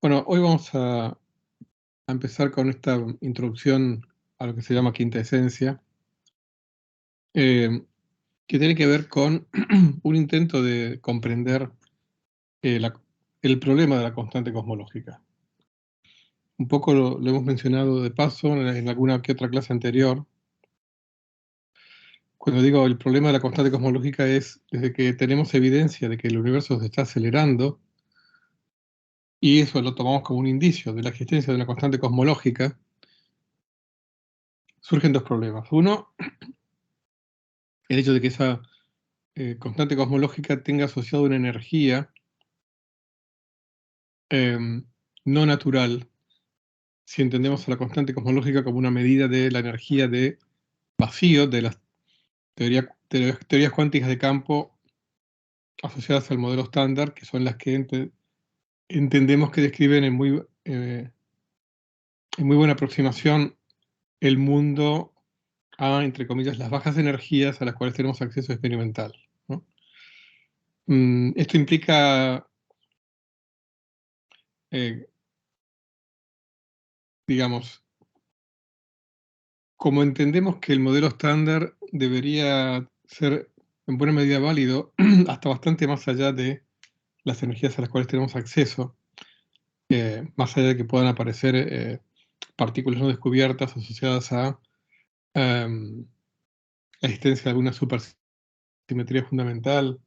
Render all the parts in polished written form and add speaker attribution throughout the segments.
Speaker 1: Bueno, hoy vamos a empezar con esta introducción a lo que se llama quinta esencia, eh, que tiene que ver con un intento de comprender eh, la- el problema de la constante cosmológica. Un poco lo hemos mencionado de paso en alguna que otra clase anterior. Cuando digo el problema de la constante cosmológica es desde que tenemos evidencia de que el universo se está acelerando, y eso lo tomamos como un indicio de la existencia de una constante cosmológica, surgen dos problemas. Uno, el hecho de que esa constante cosmológica tenga asociado una energía no natural, si entendemos a la constante cosmológica como una medida de la energía de vacío de las teorías cuánticas de campo asociadas al modelo estándar, que son las que entendemos que describen en muy buena aproximación el mundo a, entre comillas, las bajas energías a las cuales tenemos acceso experimental, ¿no? Esto implica, eh, digamos, como entendemos que el modelo estándar debería ser en buena medida válido hasta bastante más allá de las energías a las cuales tenemos acceso, más allá de que puedan aparecer partículas no descubiertas asociadas a em, la existencia de alguna supersimetría fundamental,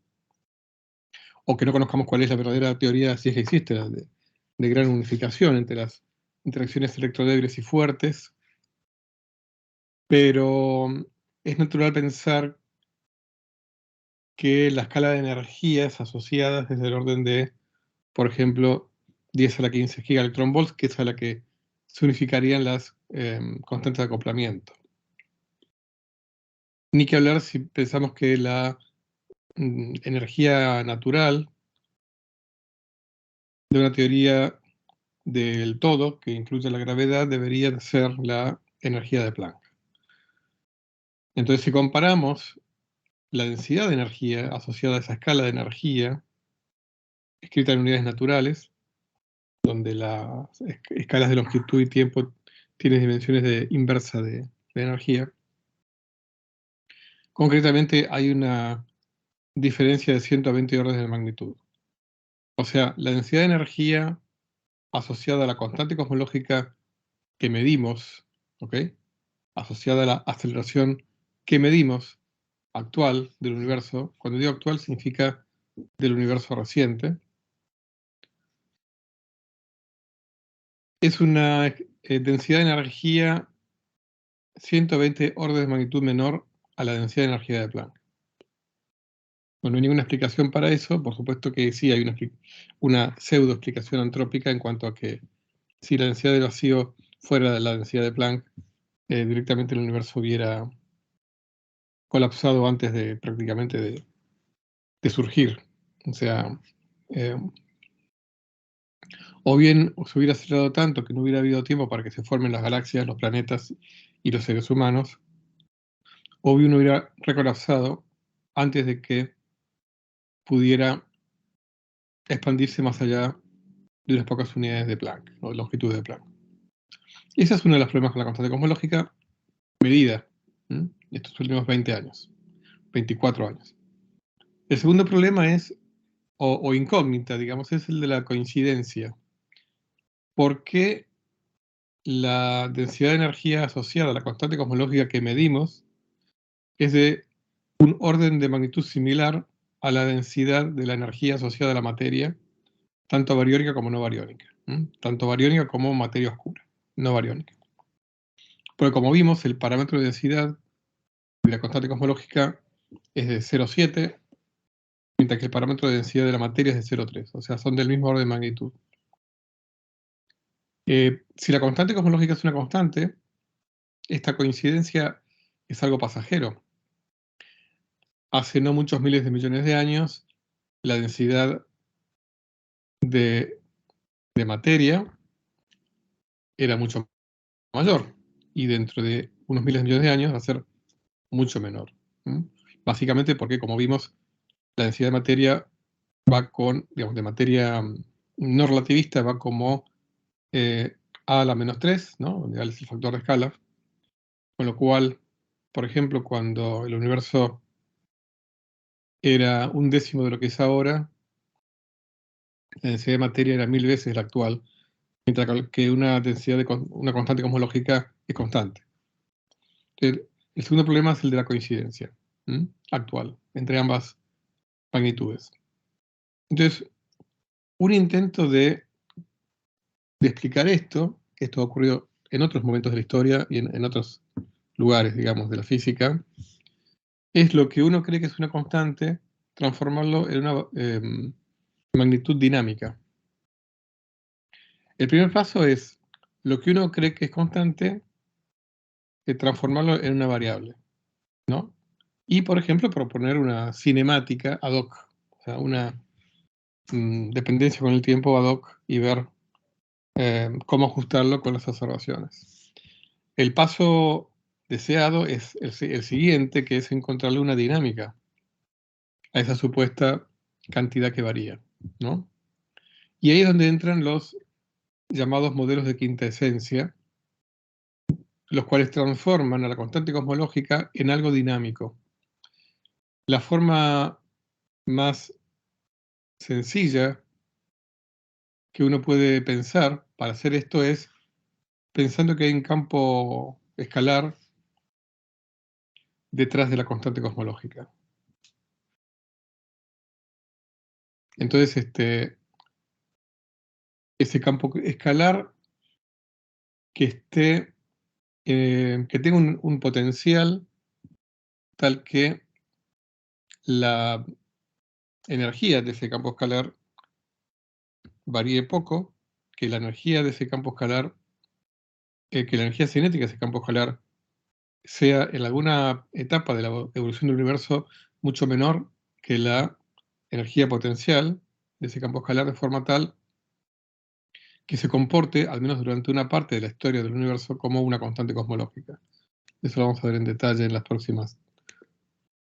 Speaker 1: o que no conozcamos cuál es la verdadera teoría, si es que existe, de gran unificación entre las interacciones electrodébiles y fuertes, pero es natural pensar que la escala de energías asociadas es del orden de, por ejemplo, 10 a la 15 gigaelectronvolts, que es a la que se unificarían las constantes de acoplamiento. Ni que hablar si pensamos que la energía natural de una teoría del todo, que incluye la gravedad, debería ser la energía de Planck. Entonces, si comparamos la densidad de energía asociada a esa escala de energía, escrita en unidades naturales, donde las escalas de longitud y tiempo tienen dimensiones de inversa de energía. Concretamente hay una diferencia de 120 órdenes de magnitud. O sea, la densidad de energía asociada a la constante cosmológica que medimos, ¿ok? Asociada a la aceleración que medimos actual del universo. Cuando digo actual significa del universo reciente. Es una densidad de energía 120 órdenes de magnitud menor a la densidad de energía de Planck. Bueno, no hay ninguna explicación para eso. Por supuesto que sí hay una pseudo explicación antrópica en cuanto a que si la densidad del vacío fuera de la densidad de Planck, directamente el universo hubiera colapsado antes de prácticamente de surgir. O sea, eh, o bien se hubiera acelerado tanto que no hubiera habido tiempo para que se formen las galaxias, los planetas y los seres humanos, o bien hubiera recolapsado antes de que pudiera expandirse más allá de unas pocas unidades de Planck, o de longitud de Planck. Y ese es uno de los problemas con la constante cosmológica medida en estos últimos 20 años, 24 años. El segundo problema es, o incógnita, digamos, es el de la coincidencia. ¿Por qué la densidad de energía asociada a la constante cosmológica que medimos es de un orden de magnitud similar a la densidad de la energía asociada a la materia, tanto bariónica como no bariónica? Tanto bariónica como materia oscura, no bariónica. Porque como vimos, el parámetro de densidad de la constante cosmológica es de 0,7, mientras que el parámetro de densidad de la materia es de 0,3, o sea, son del mismo orden de magnitud. Si la constante cosmológica es una constante, esta coincidencia es algo pasajero. Hace no muchos miles de millones de años, la densidad de materia era mucho mayor, y dentro de unos miles de millones de años va a ser mucho menor. Básicamente porque, como vimos, la densidad de materia va con, digamos, de materia no relativista va como a a la menos 3, ¿no? Donde A es el factor de escala. Con lo cual, por ejemplo, cuando el universo era 1/10 de lo que es ahora, la densidad de materia era 1000 veces la actual, mientras que una densidad de una constante cosmológica es constante. Entonces, el segundo problema es el de la coincidencia actual entre ambas magnitudes. Entonces, un intento de explicar esto, que esto ha ocurrido en otros momentos de la historia y en otros lugares, digamos, de la física, es lo que uno cree que es una constante, transformarlo en una magnitud dinámica. El primer paso es lo que uno cree que es constante, transformarlo en una variable, ¿no? Y, por ejemplo, proponer una cinemática ad hoc, o sea, una dependencia con el tiempo ad hoc y ver cómo ajustarlo con las observaciones. El paso deseado es el siguiente, que es encontrarle una dinámica a esa supuesta cantidad que varía, ¿no? Y ahí es donde entran los llamados modelos de quinta esencia, los cuales transforman a la constante cosmológica en algo dinámico. La forma más sencilla que uno puede pensar para hacer esto es pensando que hay un campo escalar detrás de la constante cosmológica. Entonces, ese campo escalar que tenga un potencial tal que la energía de ese campo escalar varíe poco, que la energía de ese campo escalar, que la energía cinética de ese campo escalar sea en alguna etapa de la evolución del universo mucho menor que la energía potencial de ese campo escalar, de forma tal que se comporte, al menos durante una parte de la historia del universo, como una constante cosmológica. Eso lo vamos a ver en detalle en las próximas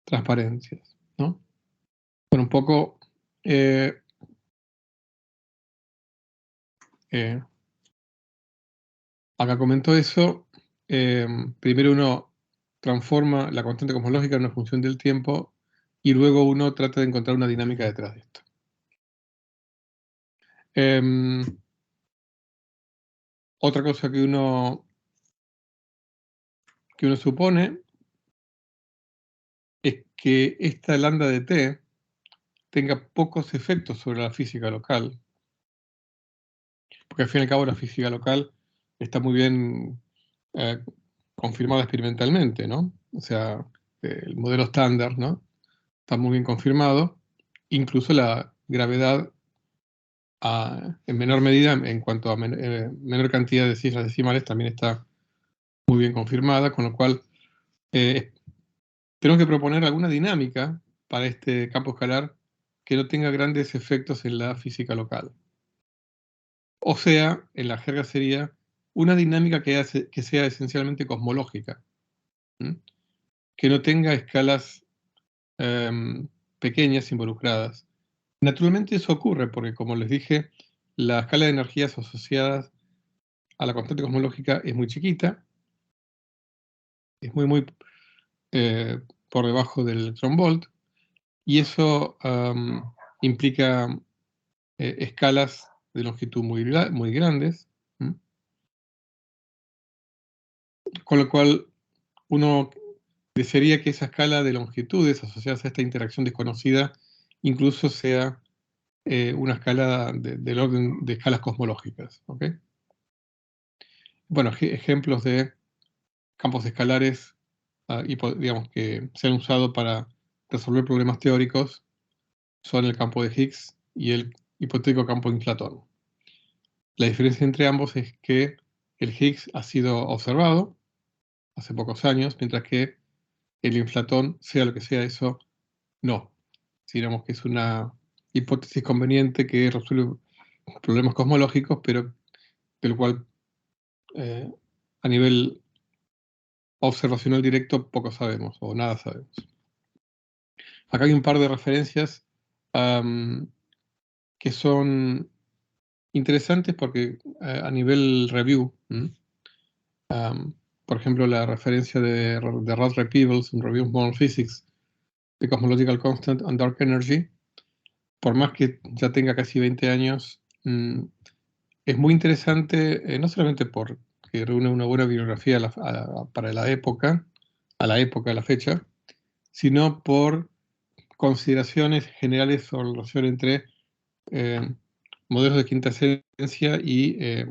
Speaker 1: transparencias, ¿no? Bueno, un poco eh, acá comento eso. Primero uno transforma la constante cosmológica en una función del tiempo y luego uno trata de encontrar una dinámica detrás de esto. Otra cosa que uno supone es que esta lambda de t tenga pocos efectos sobre la física local, porque al fin y al cabo la física local está muy bien confirmada experimentalmente, ¿no? O sea, el modelo estándar, ¿no? Está muy bien confirmado, incluso la gravedad en menor medida, en cuanto a menor cantidad de cifras decimales, también está muy bien confirmada, con lo cual tenemos que proponer alguna dinámica para este campo escalar que no tenga grandes efectos en la física local. O sea, en la jerga sería una dinámica que sea esencialmente cosmológica, que no tenga escalas pequeñas involucradas. Naturalmente eso ocurre porque, como les dije, la escala de energías asociadas a la constante cosmológica es muy chiquita, es muy por debajo del electronvolt, y eso implica escalas de longitud muy grandes, con lo cual uno desearía que esa escala de longitudes asociadas a esta interacción desconocida incluso sea una escala del orden de escalas cosmológicas. ¿Okay? Bueno, ejemplos de campos escalares digamos, que se han usado para resolver problemas teóricos son el campo de Higgs y el hipotético campo de inflatón. La diferencia entre ambos es que el Higgs ha sido observado hace pocos años, mientras que el inflatón, sea lo que sea eso, no. Digamos que es una hipótesis conveniente que resuelve problemas cosmológicos, pero del cual a nivel observacional directo poco sabemos o nada sabemos. Acá hay un par de referencias que son interesantes porque a nivel review, por ejemplo, la referencia de Rutger Peebles en Review of Modern Physics, The Cosmological Constant and Dark Energy, por más que ya tenga casi 20 años, es muy interesante, no solamente porque reúne una buena bibliografía para la época, a la fecha, sino por consideraciones generales sobre la relación entre modelos de quinta esencia y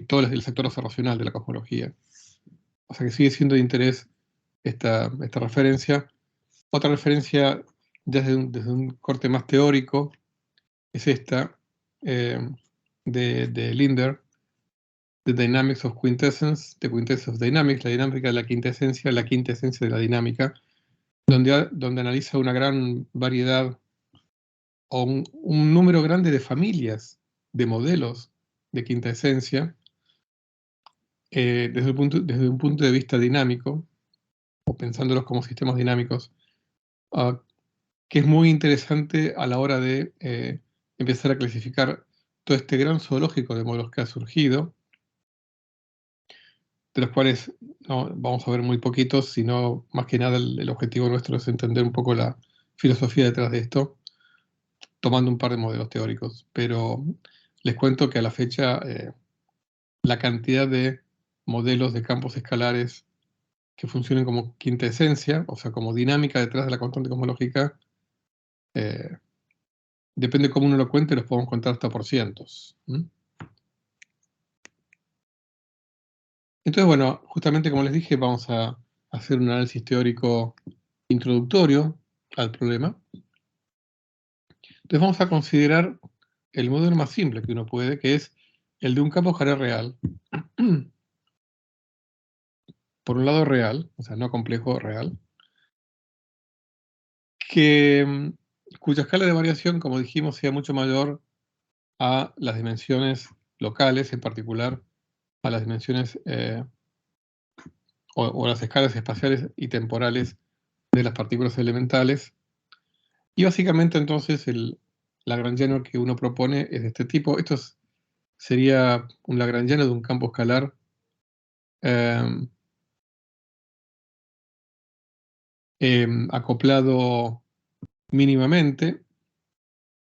Speaker 1: todo el sector observacional de la cosmología. O sea que sigue siendo de interés esta referencia. Otra referencia, ya desde un corte más teórico, es esta, de Linder, The Dynamics of Quintessence, The Quintessence of Dynamics, la dinámica de la quinta esencia de la dinámica, donde analiza una gran variedad o un número grande de familias de modelos de quinta esencia desde un punto de vista dinámico, o pensándolos como sistemas dinámicos, que es muy interesante a la hora de empezar a clasificar todo este gran zoológico de modelos que ha surgido, de los cuales no vamos a ver muy poquitos, sino más que nada el objetivo nuestro es entender un poco la filosofía detrás de esto, tomando un par de modelos teóricos. Pero les cuento que a la fecha la cantidad de modelos de campos escalares que funcionen como quinta esencia, o sea, como dinámica detrás de la constante cosmológica, depende de cómo uno lo cuente, los podemos contar hasta por cientos. Entonces, bueno, justamente como les dije, vamos a hacer un análisis teórico introductorio al problema. Entonces vamos a considerar el modelo más simple que uno puede, que es el de un campo escalar real. Por un lado real, o sea, no complejo, real, cuya escala de variación, como dijimos, sea mucho mayor a las dimensiones locales, en particular a las dimensiones o las escalas espaciales y temporales de las partículas elementales. Y básicamente entonces el lagrangiano que uno propone es de este tipo. Esto sería un lagrangiano de un campo escalar acoplado mínimamente.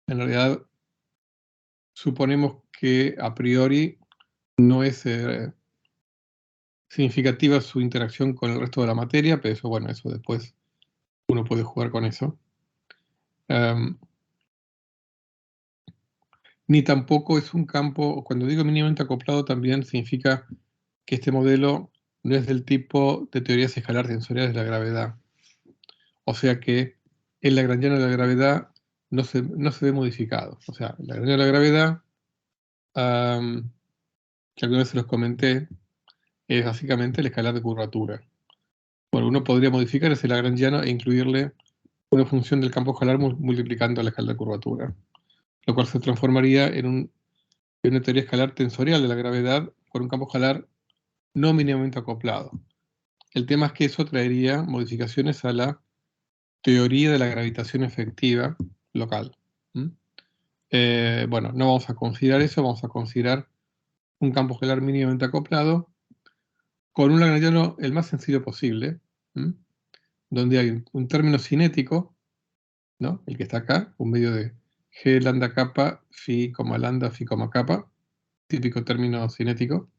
Speaker 1: En realidad suponemos que a priori no es significativa su interacción con el resto de la materia, pero eso, bueno, eso después uno puede jugar con eso. Ni tampoco es un campo, cuando digo mínimamente acoplado, también significa que este modelo no es del tipo de teorías escalares tensoriales de la gravedad. O sea que el lagrangiano de la gravedad no se ve modificado. O sea, el lagrangiano de la gravedad, que alguna vez se los comenté, es básicamente el escalar de curvatura. Bueno, uno podría modificar ese lagrangiano e incluirle una función del campo escalar multiplicando la escala de curvatura, lo cual se transformaría en una teoría escalar tensorial de la gravedad con un campo escalar no mínimamente acoplado. El tema es que eso traería modificaciones a la teoría de la gravitación efectiva local. Bueno, no vamos a considerar eso, vamos a considerar un campo escalar mínimamente acoplado con un lagrangiano el más sencillo posible, donde hay un término cinético, ¿no? El que está acá, un medio de g lambda kappa, phi, lambda, phi, kappa, típico término cinético,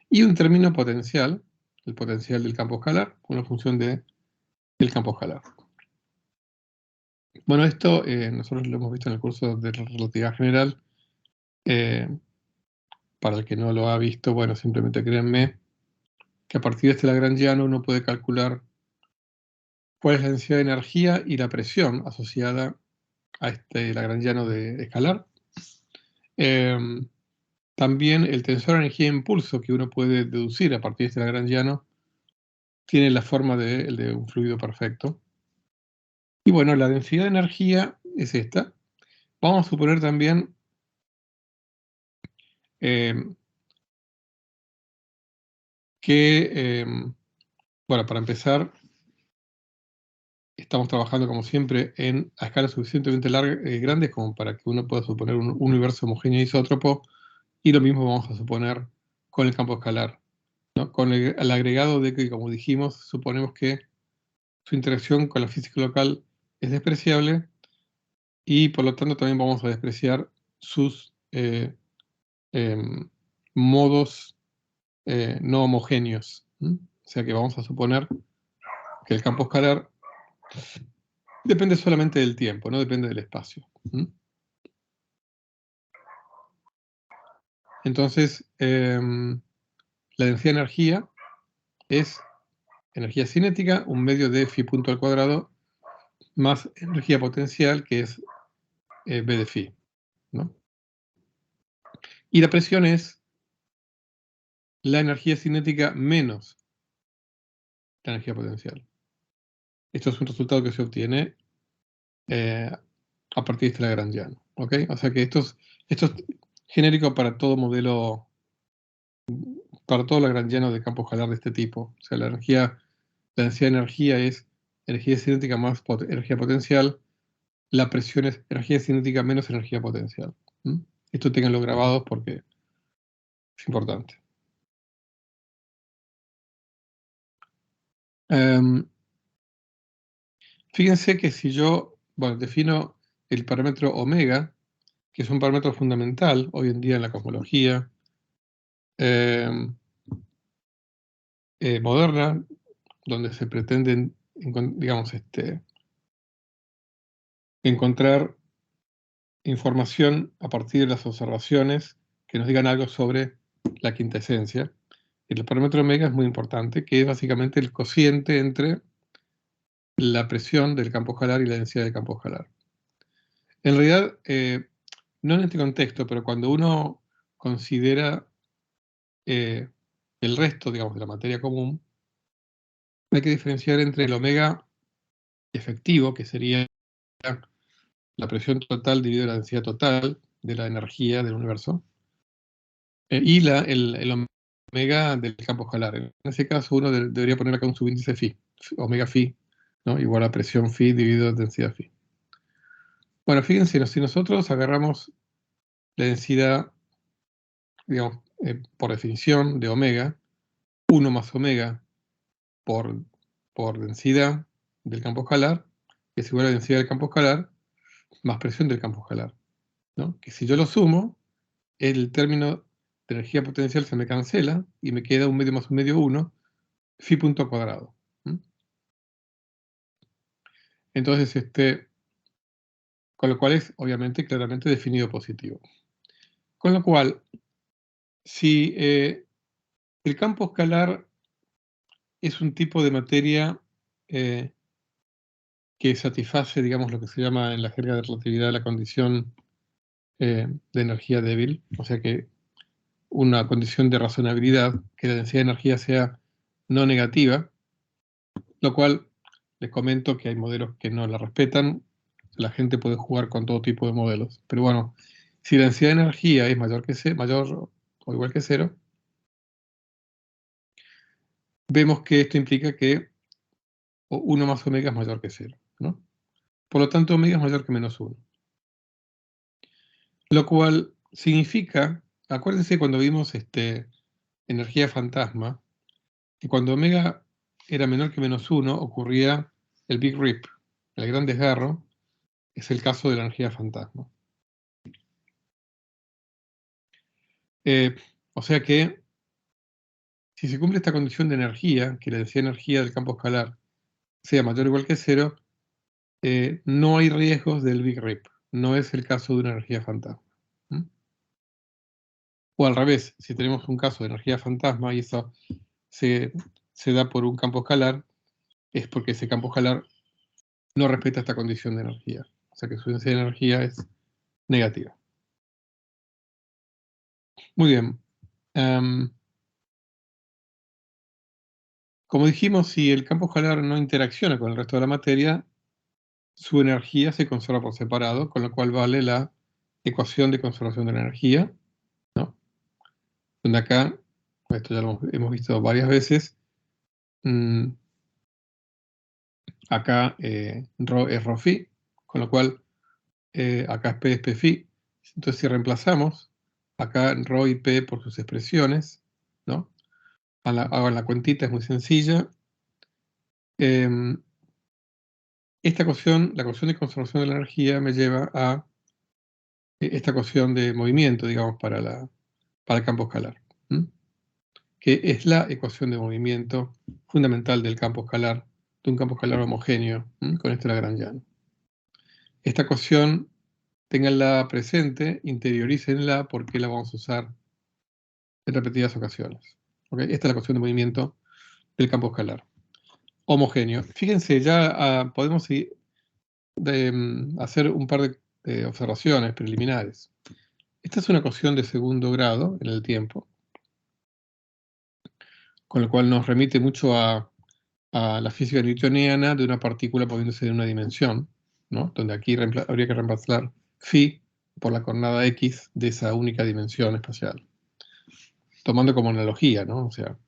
Speaker 1: y un término potencial, el potencial del campo escalar, una función del campo escalar. Bueno, esto nosotros lo hemos visto en el curso de relatividad general. Para el que no lo ha visto, bueno, simplemente créanme que a partir de este lagrangiano uno puede calcular cuál es la densidad de energía y la presión asociada a este lagrangiano de escalar. También el tensor de energía e impulso que uno puede deducir a partir de este lagrangiano tiene la forma de un fluido perfecto. Y bueno, la densidad de energía es esta. Vamos a suponer también que, bueno, para empezar, estamos trabajando, como siempre, a escalas suficientemente grandes como para que uno pueda suponer un universo homogéneo isótropo, y lo mismo vamos a suponer con el campo escalar, ¿no? Con el agregado de que, como dijimos, suponemos que su interacción con la física local es despreciable, y por lo tanto también vamos a despreciar sus modos no homogéneos. O sea que vamos a suponer que el campo escalar depende solamente del tiempo, no depende del espacio. Entonces, la densidad de energía es energía cinética, un medio de phi punto al cuadrado, más energía potencial, que es B de phi, ¿no? Y la presión es la energía cinética menos la energía potencial. Esto es un resultado que se obtiene a partir de este Lagrangiano, ¿ok? O sea que esto es genérico para todo modelo, para todo Lagrangiano de campo escalar de este tipo. O sea, la densidad de energía es energía cinética más energía potencial, la presión es energía cinética menos energía potencial. Esto ténganlo grabado porque es importante. Fíjense que si yo, defino el parámetro omega, que es un parámetro fundamental hoy en día en la cosmología moderna, donde se pretenden, digamos, encontrar información a partir de las observaciones que nos digan algo sobre la quinta esencia. El parámetro omega es muy importante, que es básicamente el cociente entre la presión del campo escalar y la densidad del campo escalar. En realidad, no en este contexto, pero cuando uno considera el resto, digamos, de la materia común, hay que diferenciar entre el omega efectivo, que sería la presión total dividida la densidad total de la energía del universo, y el omega del campo escalar. En ese caso, uno debería poner acá un subíndice phi, omega phi, ¿no? Igual a presión phi dividido densidad phi. Bueno, fíjense, si nosotros agarramos la densidad, digamos, por definición de omega, 1 más omega por densidad del campo escalar, que es igual a la densidad del campo escalar, más presión del campo escalar, ¿no? Que si yo lo sumo, el término de energía potencial se me cancela y me queda 1 medio más 1 medio 1, phi punto al cuadrado. Entonces, con lo cual es obviamente claramente definido positivo. Con lo cual, si el campo escalar es un tipo de materia que satisface, digamos, lo que se llama en la jerga de relatividad la condición de energía débil, o sea que una condición de razonabilidad, que la densidad de energía sea no negativa, lo cual les comento que hay modelos que no la respetan. La gente puede jugar con todo tipo de modelos, pero bueno, si la densidad de energía es mayor o igual que cero, vemos que esto implica que 1 más omega es mayor que 0, ¿no? Por lo tanto, omega es mayor que menos 1. Lo cual significa, acuérdense cuando vimos energía fantasma, que cuando omega era menor que menos 1 ocurría el Big Rip, el gran desgarro. Es el caso de la energía fantasma. O sea que, si se cumple esta condición de energía, que la densidad de energía del campo escalar sea mayor o igual que 0, no hay riesgos del Big Rip. No es el caso de una energía fantasma. O al revés, si tenemos un caso de energía fantasma y eso se da por un campo escalar, es porque ese campo escalar no respeta esta condición de energía. O sea que su densidad de energía es negativa. Muy bien. Como dijimos, si el campo escalar no interacciona con el resto de la materia, su energía se conserva por separado, con lo cual vale la ecuación de conservación de la energía, ¿no? Donde acá, esto ya lo hemos visto varias veces, Acá ρ es ρφ, con lo cual acá es P es Pφ. Entonces, si reemplazamos acá ρ y P por sus expresiones, ¿no? Hago la cuentita, es muy sencilla. Esta ecuación, la ecuación de conservación de la energía, me lleva a esta ecuación de movimiento, digamos, para el campo escalar, que es la ecuación de movimiento fundamental del campo escalar, de un campo escalar homogéneo, con este Lagrangiano. Esta ecuación, ténganla presente, interiorícenla porque la vamos a usar en repetidas ocasiones. ¿Okay? Esta es la ecuación de movimiento del campo escalar homogéneo. Fíjense, ya podemos hacer un par de observaciones preliminares. Esta es una ecuación de segundo grado en el tiempo, con lo cual nos remite mucho a la física newtoniana de una partícula pudiéndose de una dimensión, ¿no? Donde aquí habría que reemplazar phi por la coordenada x de esa única dimensión espacial, tomando como analogía, ¿no? O sea,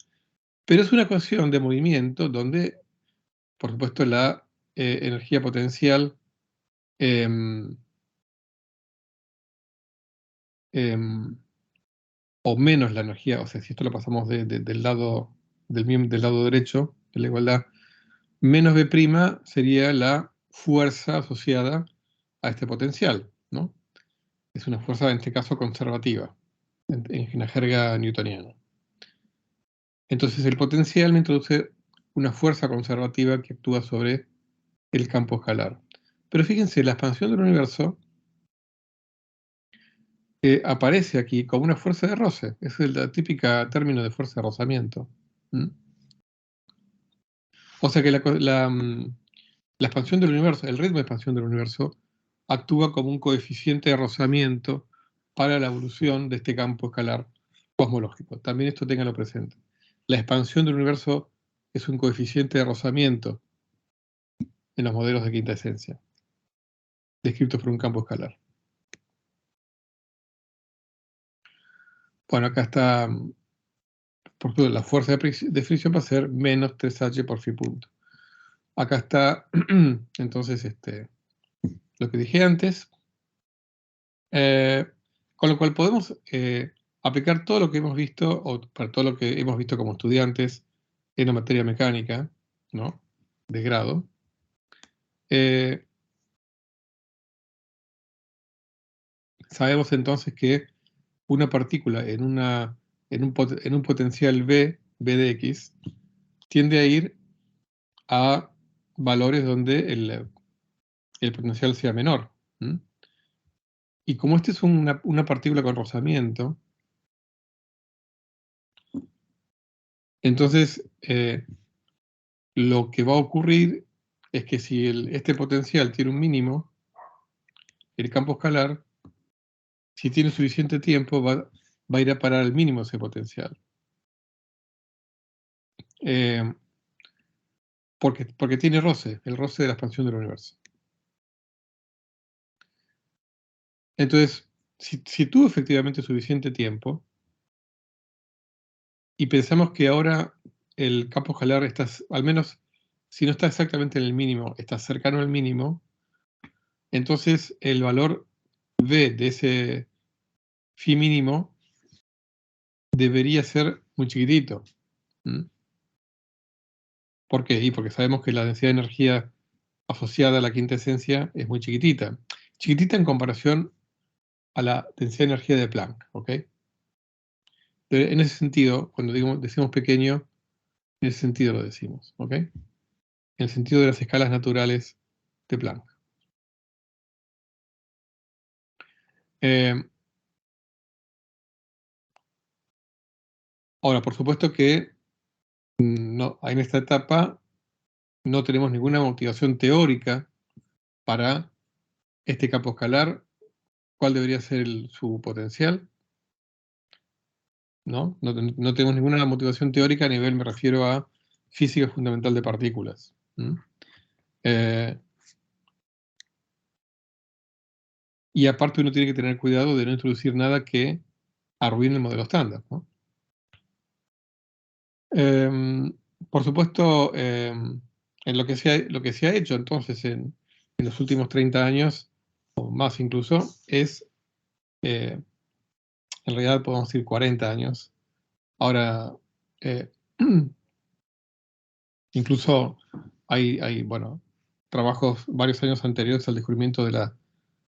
Speaker 1: pero es una ecuación de movimiento donde, por supuesto, la energía potencial o menos la energía, o sea, si esto lo pasamos del lado del lado derecho de la igualdad, menos B' sería la fuerza asociada a este potencial, ¿no? Es una fuerza, en este caso, conservativa, en la jerga newtoniana. Entonces, el potencial me introduce una fuerza conservativa que actúa sobre el campo escalar. Pero fíjense, la expansión del universo aparece aquí como una fuerza de roce. Es la típica término de fuerza de rozamiento. O sea que la expansión del universo, el ritmo de expansión del universo, actúa como un coeficiente de rozamiento para la evolución de este campo escalar cosmológico. También esto ténganlo presente. La expansión del universo es un coeficiente de rozamiento en los modelos de quinta esencia, descritos por un campo escalar. Bueno, acá está, por ejemplo, la fuerza de fricción va a ser menos 3h por phi punto. Acá está, entonces, lo que dije antes, con lo cual podemos aplicar todo lo que hemos visto, o para todo lo que hemos visto como estudiantes en la materia mecánica, ¿no? De grado. Sabemos entonces que una partícula en un potencial V de X, tiende a ir a valores donde el potencial sea menor. Y como esta es una partícula con rozamiento, entonces lo que va a ocurrir es que si este potencial tiene un mínimo, el campo escalar, si tiene suficiente tiempo, va a ir a parar al mínimo ese potencial. Porque tiene roce, el roce de la expansión del universo. Entonces, si tuvo efectivamente suficiente tiempo, y pensamos que ahora el campo escalar está, al menos, si no está exactamente en el mínimo, está cercano al mínimo, entonces el valor V de ese phi mínimo debería ser muy chiquitito. ¿Por qué? Y porque sabemos que la densidad de energía asociada a la quinta esencia es muy chiquitita. Chiquitita en comparación a la densidad de energía de Planck, ¿ok? Pero en ese sentido, cuando decimos pequeño, en ese sentido lo decimos, ¿ok? En el sentido de las escalas naturales de Planck. Ahora, por supuesto que no, en esta etapa no tenemos ninguna motivación teórica para este campo escalar, cuál debería ser su potencial, ¿no? No tenemos ninguna motivación teórica a nivel, me refiero a física fundamental de partículas. Y aparte uno tiene que tener cuidado de no introducir nada que arruine el modelo estándar, ¿no? Por supuesto, en lo que se ha hecho entonces en los últimos 30 años, o más incluso, es, en realidad podemos decir 40 años. Ahora, eh, incluso hay, bueno, trabajos varios años anteriores al descubrimiento de la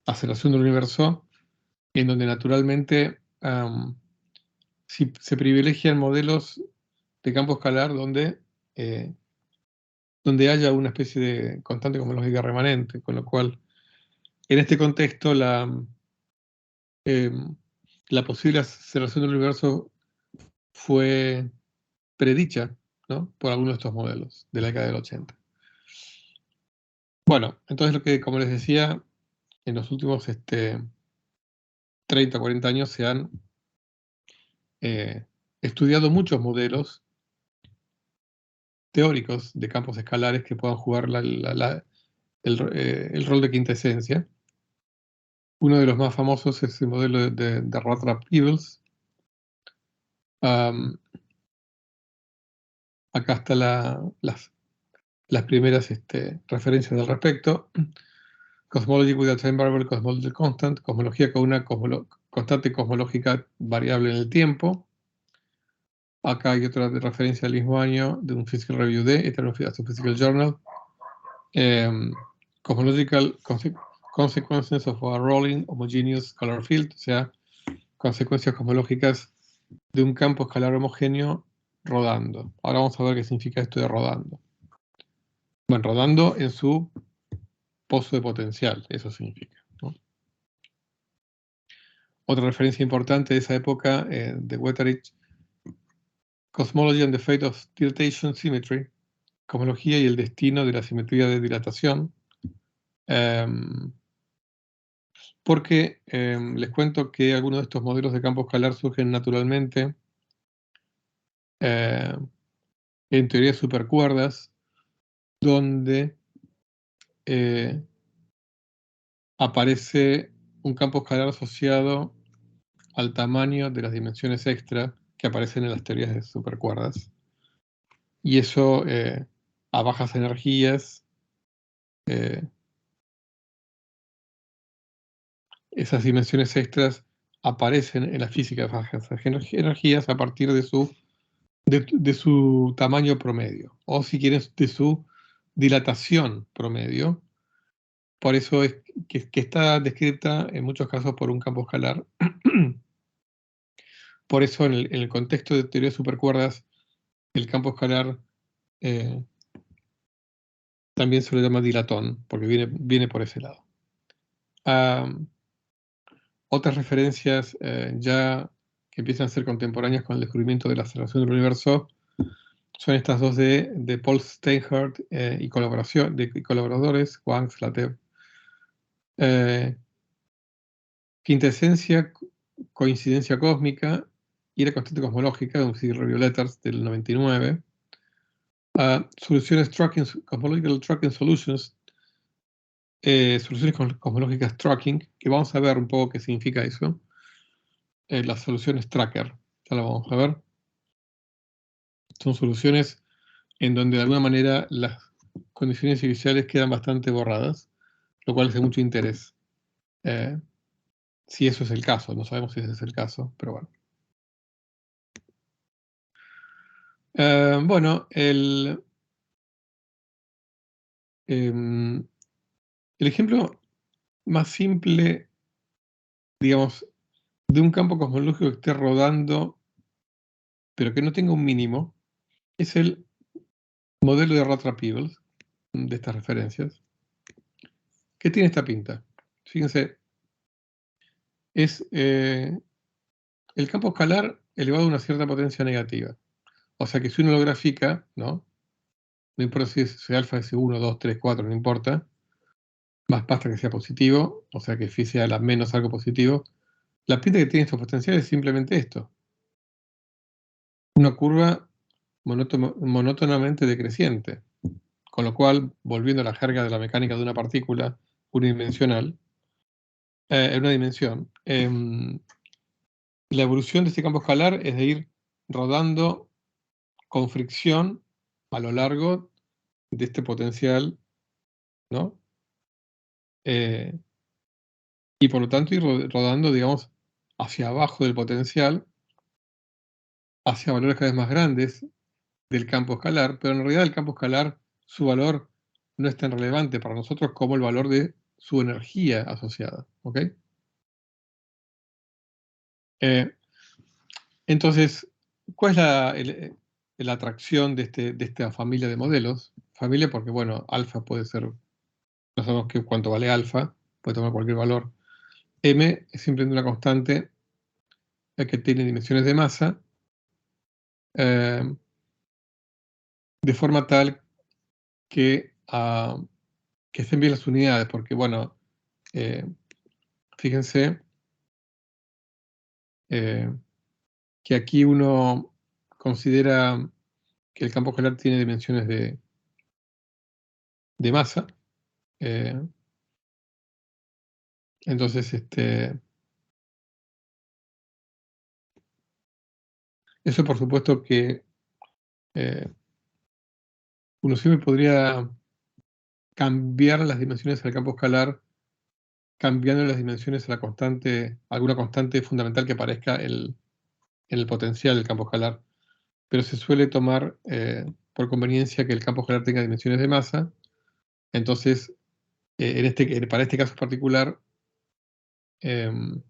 Speaker 1: aceleración del universo, en donde naturalmente se privilegian modelos de campo escalar eh, donde haya una especie de constante cosmológica remanente, con lo cual, en este contexto, la posible aceleración del universo fue predicha, ¿no?, por algunos de estos modelos de la década del 80. Bueno, entonces lo que, como les decía, en los últimos 30, 40 años se han estudiado muchos modelos teóricos de campos escalares que puedan jugar el rol de quinta esencia. Uno de los más famosos es el modelo de Rothschild-Peebles. Acá están las primeras referencias al respecto. Cosmology with a time variable cosmological constant, cosmología con una constante cosmológica variable en el tiempo. Acá hay otra de referencia del mismo año de un Physical Review de Eternal Physical Journal. Cosmological consequences of a rolling homogeneous scalar field, o sea, consecuencias cosmológicas de un campo escalar homogéneo rodando. Ahora vamos a ver qué significa esto de rodando. Bueno, rodando en su pozo de potencial, eso significa, ¿no? Otra referencia importante de esa época, de Wetterich, Cosmology and the Fate of Dilatation Symmetry, Cosmología y el destino de la simetría de dilatación. Porque les cuento que algunos de estos modelos de campo escalar surgen naturalmente en teorías supercuerdas, donde aparece un campo escalar asociado al tamaño de las dimensiones extra que aparecen en las teorías de supercuerdas. Y eso, a bajas energías, esas dimensiones extras aparecen en la física de bajas energías a partir de su tamaño promedio, o si quieres, de su dilatación promedio. Por eso es que está descrita en muchos casos por un campo escalar. Por eso en el contexto de teoría de supercuerdas, el campo escalar también se le llama dilatón, porque viene por ese lado. Otras referencias ya que empiezan a ser contemporáneas con el descubrimiento de la aceleración del universo son estas dos de Paul Steinhardt y colaboradores, Wang, Slatev. Quinta esencia, coincidencia cósmica y la constante cosmológica de un Physical Review Letters del 99. Soluciones tracking, Cosmological Tracking Solutions, soluciones cosmológicas tracking, que vamos a ver un poco qué significa eso. Las soluciones tracker, ya lo vamos a ver. Son soluciones en donde de alguna manera las condiciones iniciales quedan bastante borradas, lo cual es de mucho interés. Si eso es el caso, no sabemos si ese es el caso, pero bueno. Bueno, el ejemplo más simple, digamos, de un campo cosmológico que esté rodando, pero que no tenga un mínimo, es el modelo de Rothschild-Peebles, de estas referencias. ¿Qué tiene esta pinta? Fíjense, es el campo escalar elevado a una cierta potencia negativa. O sea que si uno lo grafica, ¿no? No importa si es alfa es 1, 2, 3, 4, no importa. Más basta que sea positivo, o sea que phi sea la menos algo positivo. La pinta que tiene estos potenciales es simplemente esto. Una curva monótonamente decreciente. Con lo cual, volviendo a la jerga de la mecánica de una partícula unidimensional, en una dimensión, la evolución de este campo escalar es de ir rodando con fricción a lo largo de este potencial, ¿no? Y por lo tanto ir rodando, digamos, hacia abajo del potencial, hacia valores cada vez más grandes del campo escalar, pero en realidad el campo escalar, su valor no es tan relevante para nosotros como el valor de su energía asociada, ¿ok? Eh, entonces, ¿cuál es la atracción de esta familia de modelos? Familia porque, bueno, alfa puede ser, no sabemos cuánto vale alfa, puede tomar cualquier valor. M es simplemente una constante que tiene dimensiones de masa, eh, de forma tal que, que estén bien las unidades, porque, bueno, eh, fíjense que aquí uno considera que el campo escalar tiene dimensiones de masa. Entonces, eso por supuesto que eh, uno siempre podría cambiar las dimensiones al campo escalar, cambiando las dimensiones a la constante, alguna constante fundamental que aparezca en el potencial del campo escalar. Pero se suele tomar por conveniencia que el campo escalar tenga dimensiones de masa. Entonces, para este caso particular, M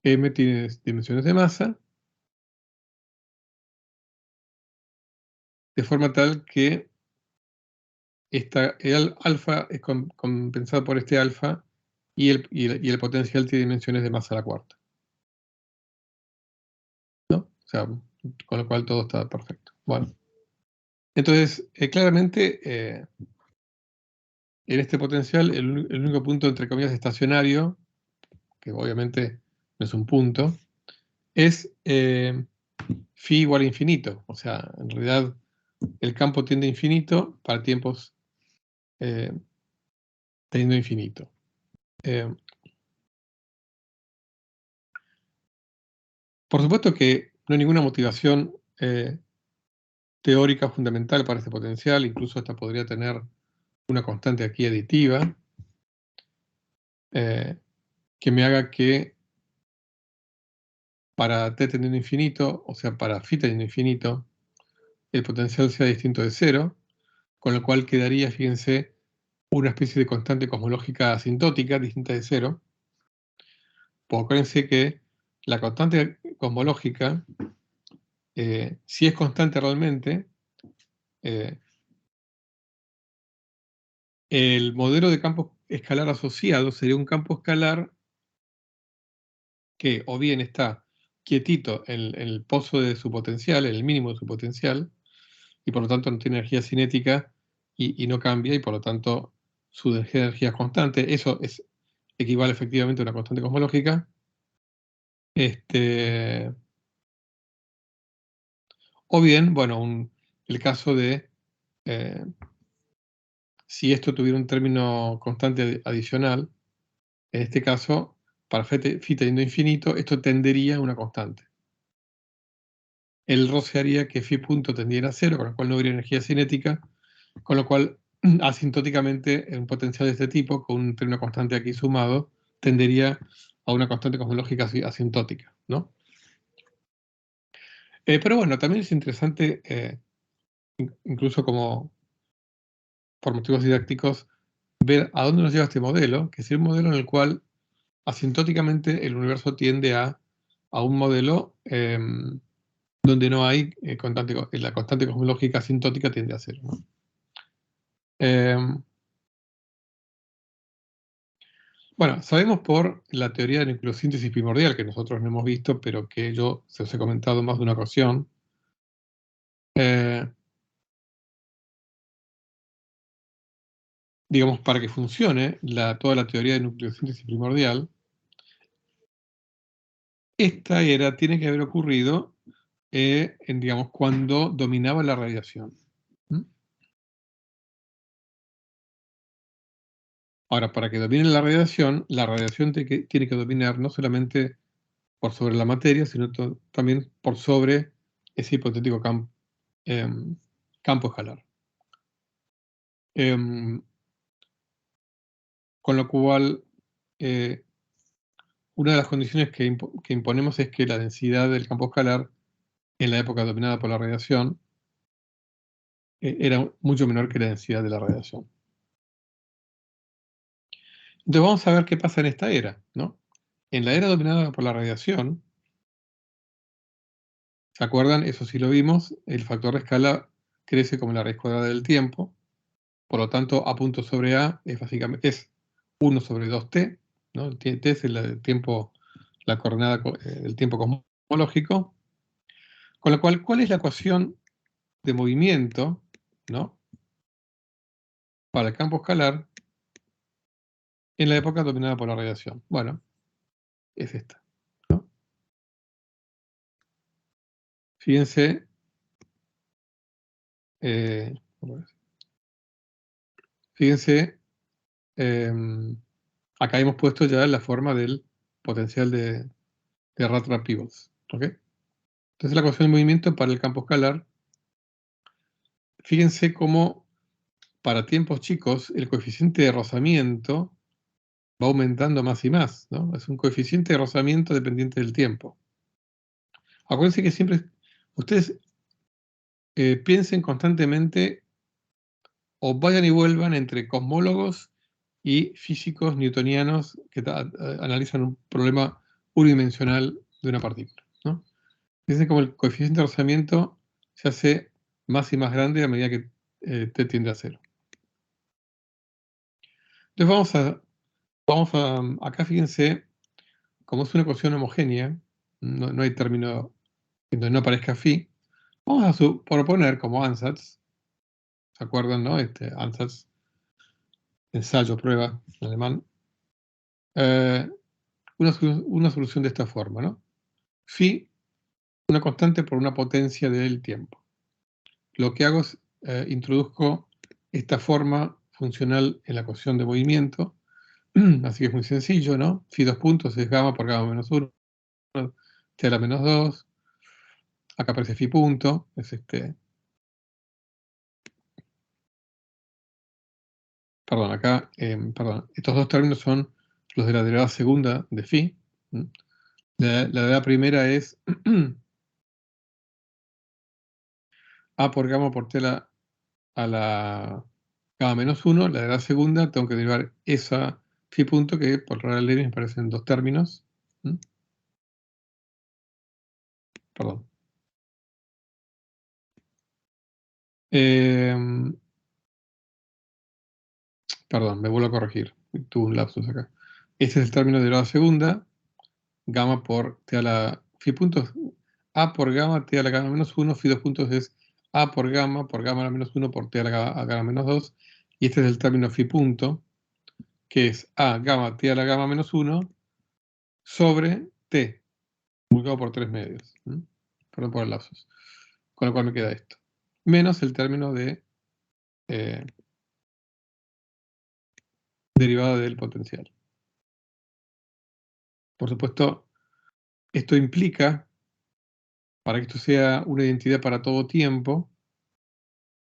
Speaker 1: tiene dimensiones de masa, de forma tal que el alfa es compensado por este alfa y el potencial tiene dimensiones de masa a la cuarta, ¿no? O sea, con lo cual todo está perfecto. Bueno, entonces, claramente, en este potencial, el único punto, entre comillas, estacionario, que obviamente no es un punto, es phi igual a infinito. O sea, en realidad, el campo tiende a infinito para tiempos teniendo infinito. Eh, por supuesto que no hay ninguna motivación teórica fundamental para este potencial, incluso esta podría tener una constante aquí aditiva, que me haga que para t teniendo infinito, o sea, para phi teniendo infinito, el potencial sea distinto de cero, con lo cual quedaría, fíjense, una especie de constante cosmológica asintótica distinta de cero. Pues acuérdense que la constante cosmológica, si es constante realmente, eh, el modelo de campo escalar asociado sería un campo escalar que o bien está quietito en el pozo de su potencial, en el mínimo de su potencial, y por lo tanto no tiene energía cinética y no cambia, y por lo tanto su energía es constante. Eso equivale efectivamente a una constante cosmológica. O bien, bueno, el caso de eh, si esto tuviera un término constante adicional, en este caso, para phi teniendo infinito, esto tendería a una constante. El roce haría que phi punto tendiera a cero, con lo cual no habría energía cinética, con lo cual asintóticamente en un potencial de este tipo, con un término constante aquí sumado, tendería a una constante cosmológica asintótica, ¿no? Pero bueno, también es interesante, incluso como por motivos didácticos, ver a dónde nos lleva este modelo, que es un modelo en el cual asintóticamente el universo tiende a un modelo donde no hay la constante cosmológica asintótica tiende a cero, ¿no? Bueno, sabemos por la teoría de nucleosíntesis primordial, que nosotros no hemos visto, pero que yo se os he comentado más de una ocasión, digamos, para que funcione toda la teoría de nucleosíntesis primordial, esta era, tiene que haber ocurrido, digamos, cuando dominaba la radiación. ¿Mm? Ahora, para que domine la radiación tiene que dominar no solamente por sobre la materia, sino también por sobre ese hipotético campo, campo escalar. Con lo cual, una de las condiciones que imponemos es que la densidad del campo escalar en la época dominada por la radiación era mucho menor que la densidad de la radiación. Entonces vamos a ver qué pasa en esta era, ¿no? En la era dominada por la radiación, ¿se acuerdan? Eso sí lo vimos, el factor de escala crece como la raíz cuadrada del tiempo, por lo tanto A punto sobre A es básicamente 1 sobre 2t, ¿no? T es el tiempo, la coordenada del tiempo cosmológico, con lo cual, ¿cuál es la ecuación de movimiento, ¿no? Para el campo escalar en la época dominada por la radiación? Bueno, es esta, ¿no? Fíjense, fíjense, acá hemos puesto ya la forma del potencial de Ratra pivots, ¿ok? Entonces la ecuación de movimiento para el campo escalar, fíjense cómo para tiempos chicos el coeficiente de rozamiento va aumentando más y más, ¿no? Es un coeficiente de rozamiento dependiente del tiempo. Acuérdense que siempre ustedes piensen constantemente o vayan y vuelvan entre cosmólogos y físicos newtonianos que analizan un problema unidimensional de una partícula, ¿no? Fíjense como el coeficiente de rozamiento se hace más y más grande a medida que t tiende a 0. Entonces acá fíjense, como es una ecuación homogénea, no hay término en donde no aparezca phi, vamos a proponer como ansatz, ¿se acuerdan, no? Ansatz, ensayo, prueba, en alemán, una solución de esta forma, ¿no? Phi, una constante por una potencia del tiempo. Lo que hago es introduzco esta forma funcional en la ecuación de movimiento, así que es muy sencillo, ¿no? Phi 2 puntos es gamma por gamma menos 1, t a la menos 2, acá aparece phi punto, es perdón, acá, estos dos términos son los de la derivada segunda de phi. La derivada primera es a por gamma por t a la gamma menos 1, la derivada segunda, tengo que derivar esa phi punto que por regla de Leibniz me parecen dos términos. Perdón. Perdón, me vuelvo a corregir. Tuve un lapsus acá. Este es el término de derivada segunda, gamma por t a la phi puntos, a por gamma t a la gamma menos 1, phi 2 puntos es a por gamma a la menos 1 por t a la gamma menos 2, y este es el término phi punto, que es a gamma t a la gamma menos 1 sobre t, multiplicado por 3 medios. Perdón por el lapsus. Con lo cual me queda esto. Menos el término de derivada del potencial. Por supuesto, esto implica, para que esto sea una identidad para todo tiempo,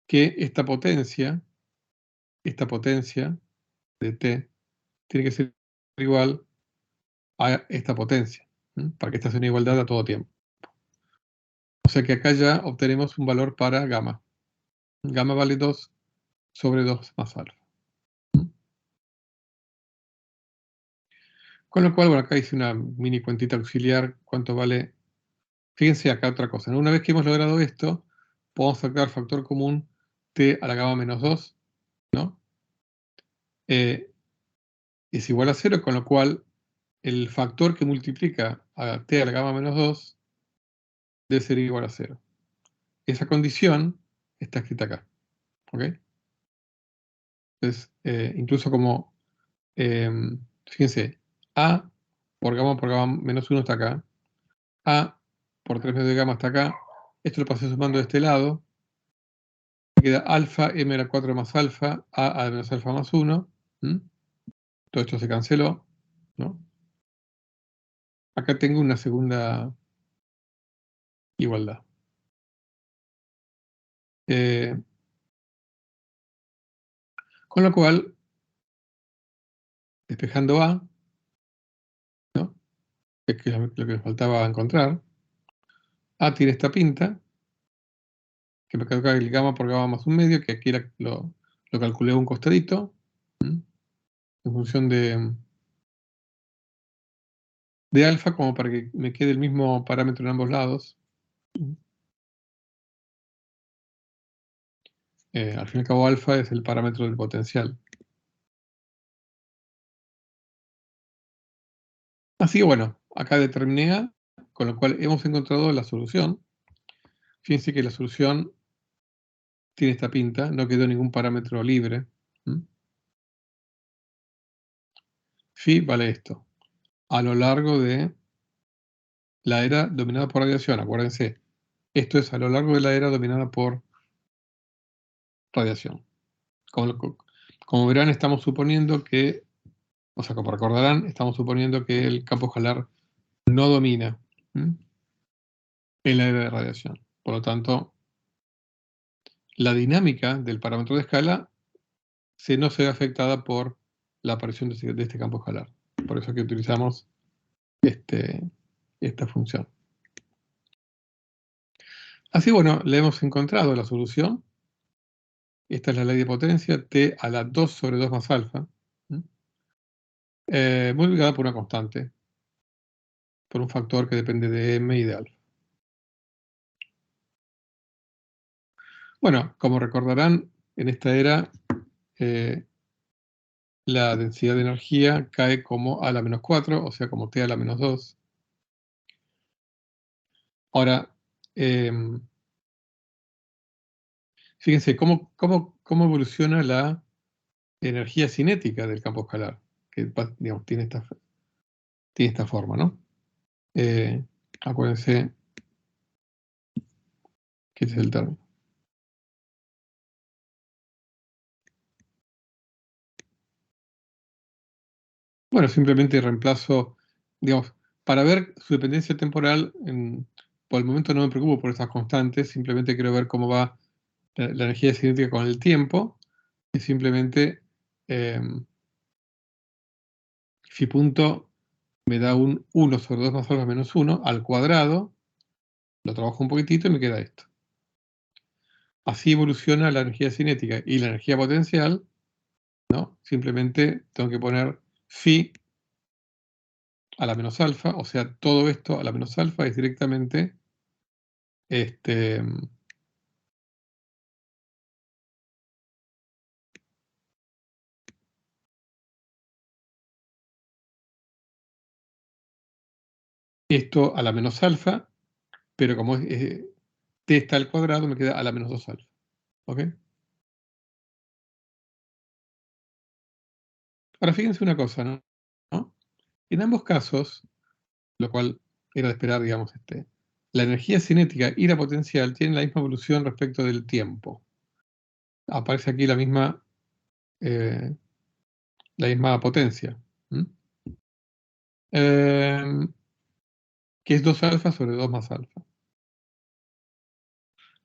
Speaker 1: que esta potencia de t, tiene que ser igual a esta potencia, para que esta sea una igualdad a todo tiempo. O sea que acá ya obtenemos un valor para gamma. Gamma vale 2 sobre 2 más alfa. Con lo cual, bueno, acá hice una mini cuentita auxiliar, cuánto vale. Fíjense acá otra cosa, ¿no? Una vez que hemos logrado esto, podemos sacar factor común t a la gamma menos 2, ¿no? Es igual a 0, con lo cual el factor que multiplica a t a la gamma menos 2 debe ser igual a 0. Esa condición está escrita acá, ¿ok? Entonces, incluso como, fíjense, a por gamma menos 1 está acá, a por 3 medios de gamma está acá, esto lo pasé sumando de este lado, queda alfa m a la 4 más alfa, a la menos alfa más 1, todo esto se canceló, ¿no? Acá tengo una segunda igualdad. Con lo cual, despejando A, ¿no? Que es lo que me faltaba encontrar, A tiene esta pinta, que me calcula el gamma por gamma más un medio, que aquí lo calculé a un costadito, en función de alfa, como para que me quede el mismo parámetro en ambos lados. Al fin y al cabo, alfa es el parámetro del potencial. Así que bueno, acá determiné A, con lo cual hemos encontrado la solución. Fíjense que la solución tiene esta pinta, no quedó ningún parámetro libre. Phi vale esto, a lo largo de la era dominada por radiación, acuérdense, esto es a lo largo de la era dominada por radiación. Como verán, estamos suponiendo que, o sea, como recordarán, estamos suponiendo que el campo escalar no domina en la era de radiación. Por lo tanto, la dinámica del parámetro de escala no se ve afectada por la aparición de este campo escalar. Por eso que utilizamos esta función. Así, bueno, le hemos encontrado la solución. Esta es la ley de potencia, T a la 2 sobre 2 más alfa, multiplicada por una constante, por un factor que depende de m y de alfa. Bueno, como recordarán, en esta era la densidad de energía cae como a la menos 4, o sea, como T a la menos 2. Ahora, fíjense cómo evoluciona la energía cinética del campo escalar, que digamos, tiene esta forma, ¿no? Acuérdense que este es el término. Bueno, simplemente reemplazo, digamos, para ver su dependencia temporal, por el momento no me preocupo por estas constantes, simplemente quiero ver cómo va la energía cinética con el tiempo, y simplemente phi punto me da un 1 sobre 2 más alfa menos 1 al cuadrado, lo trabajo un poquitito y me queda esto. Así evoluciona la energía cinética y la energía potencial, ¿no? Simplemente tengo que poner phi a la menos alfa, o sea, todo esto a la menos alfa es directamente esto a la menos alfa, pero como t está al cuadrado, me queda a la menos 2 alfa. ¿Ok? Ahora fíjense una cosa, ¿no? En ambos casos, lo cual era de esperar, digamos, la energía cinética y la potencial tienen la misma evolución respecto del tiempo. Aparece aquí la misma potencia. Que es 2 alfa sobre 2 más alfa.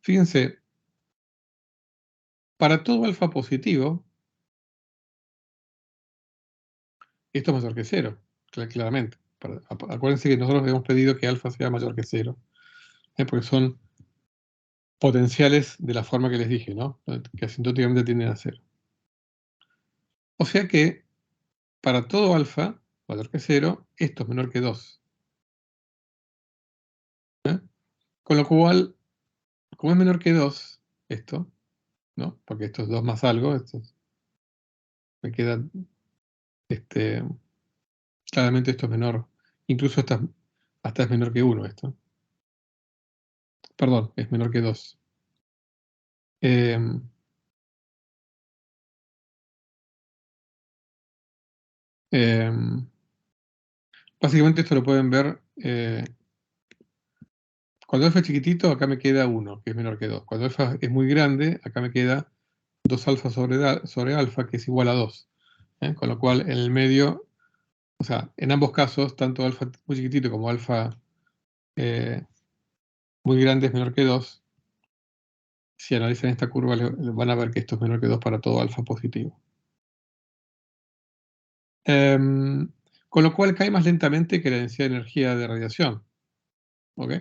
Speaker 1: Fíjense, para todo alfa positivo, esto es mayor que 0, claramente. Acuérdense que nosotros hemos pedido que alfa sea mayor que 0, porque son potenciales de la forma que les dije, ¿no? Que asintóticamente tienden a 0. O sea que, para todo alfa mayor que 0, esto es menor que 2. Con lo cual, como es menor que 2, esto, ¿no? Porque esto es 2 más algo, me queda, claramente esto es menor, incluso hasta es menor que 1 esto. Perdón, es menor que 2. Básicamente esto lo pueden ver, cuando alfa es chiquitito, acá me queda 1, que es menor que 2. Cuando alfa es muy grande, acá me queda 2 alfa sobre alfa, que es igual a 2. Con lo cual, en el medio, o sea, en ambos casos, tanto alfa muy chiquitito como alfa muy grande es menor que 2, Si analizan esta curva, van a ver que esto es menor que 2 para todo alfa positivo. Con lo cual cae más lentamente que la densidad de energía de radiación. ¿Ok?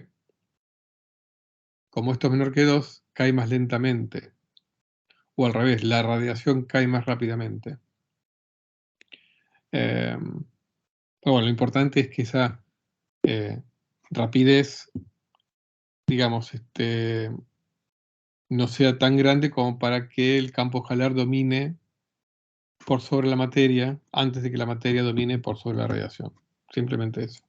Speaker 1: Como esto es menor que 2, cae más lentamente. O al revés, la radiación cae más rápidamente. Pero bueno, lo importante es que esa rapidez, digamos, no sea tan grande como para que el campo escalar domine por sobre la materia antes de que la materia domine por sobre la radiación. Simplemente eso.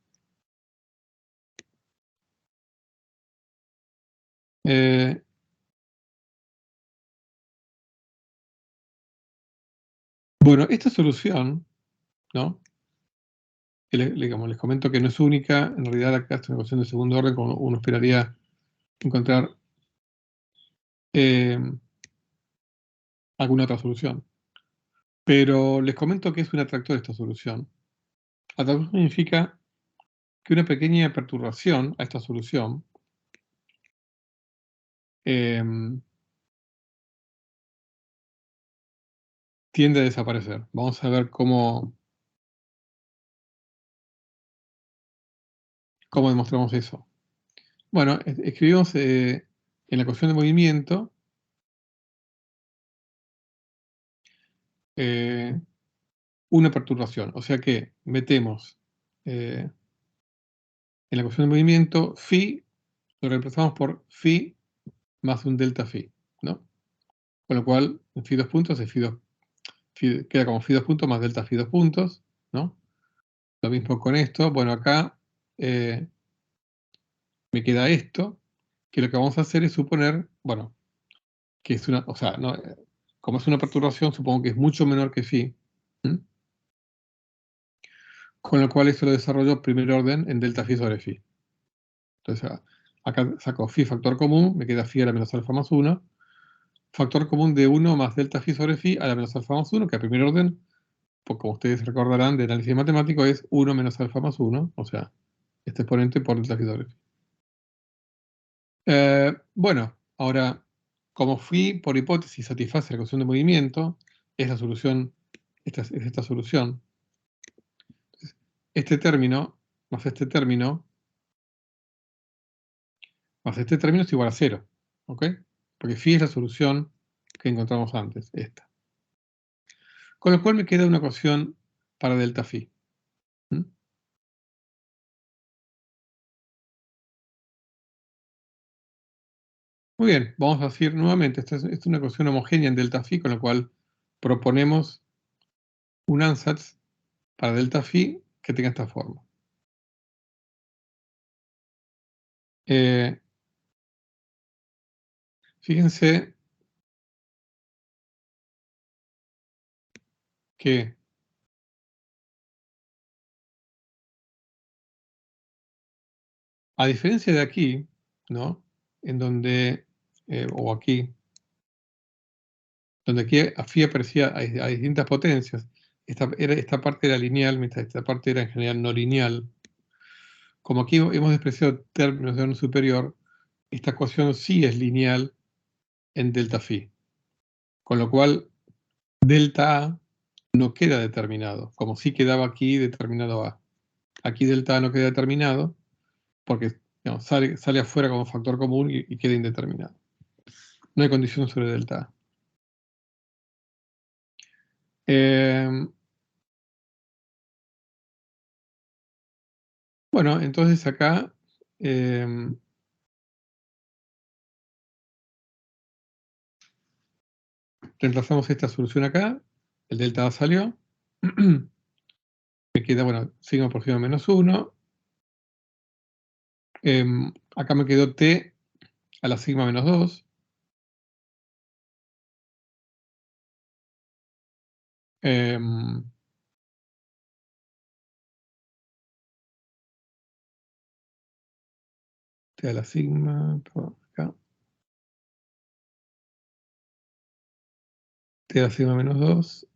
Speaker 1: Bueno, esta solución, ¿no? Digamos, les comento que no es única, en realidad acá es una ecuación de segundo orden, como uno esperaría encontrar alguna otra solución. Pero les comento que es un atractor esta solución. Atractor significa que una pequeña perturbación a esta solución tiende a desaparecer. Vamos a ver cómo demostramos eso. Bueno, escribimos en la ecuación de movimiento una perturbación. O sea que metemos en la ecuación de movimiento phi, lo reemplazamos por phi más un delta phi, ¿no? Con lo cual, en phi 2 puntos es queda como phi 2 puntos más delta phi 2 puntos, ¿no? Lo mismo con esto. Bueno, acá me queda esto, que lo que vamos a hacer es suponer, bueno, que es una, o sea, no, como es una perturbación, supongo que es mucho menor que phi, ¿m? Con lo cual esto lo desarrollo primer orden en delta phi sobre phi. Entonces acá saco phi factor común, me queda phi a la menos alfa más 1, factor común de 1 más delta phi sobre phi a la menos alfa más 1, que a primer orden, pues como ustedes recordarán de análisis matemático, es 1 menos alfa más 1, o sea, este exponente por delta phi sobre phi. Bueno, ahora, como phi por hipótesis satisface la ecuación de movimiento, es la solución, es esta solución. Este término más este término más este término es igual a 0, ¿ok? Porque phi es la solución que encontramos antes, esta. Con lo cual me queda una ecuación para delta phi. ¿Mm? Muy bien, vamos a decir nuevamente, esta es una ecuación homogénea en delta phi, con lo cual proponemos un ansatz para delta phi que tenga esta forma. Fíjense que a diferencia de aquí, ¿no? En donde, o aquí, donde aquí phi aparecía a distintas potencias, esta parte era lineal, mientras esta parte era en general no lineal. Como aquí hemos despreciado términos de orden superior, esta ecuación sí es lineal en delta phi. Con lo cual, delta A no queda determinado, como sí quedaba aquí determinado A. Aquí delta A no queda determinado, porque digamos, sale afuera como factor común y queda indeterminado. No hay condición sobre delta A. Bueno, entonces acá reemplazamos esta solución acá, el delta A salió, me queda, bueno, sigma por sigma menos 1, acá me quedó t a la sigma menos 2, t a la sigma, perdón, acá, t a la sigma menos 2,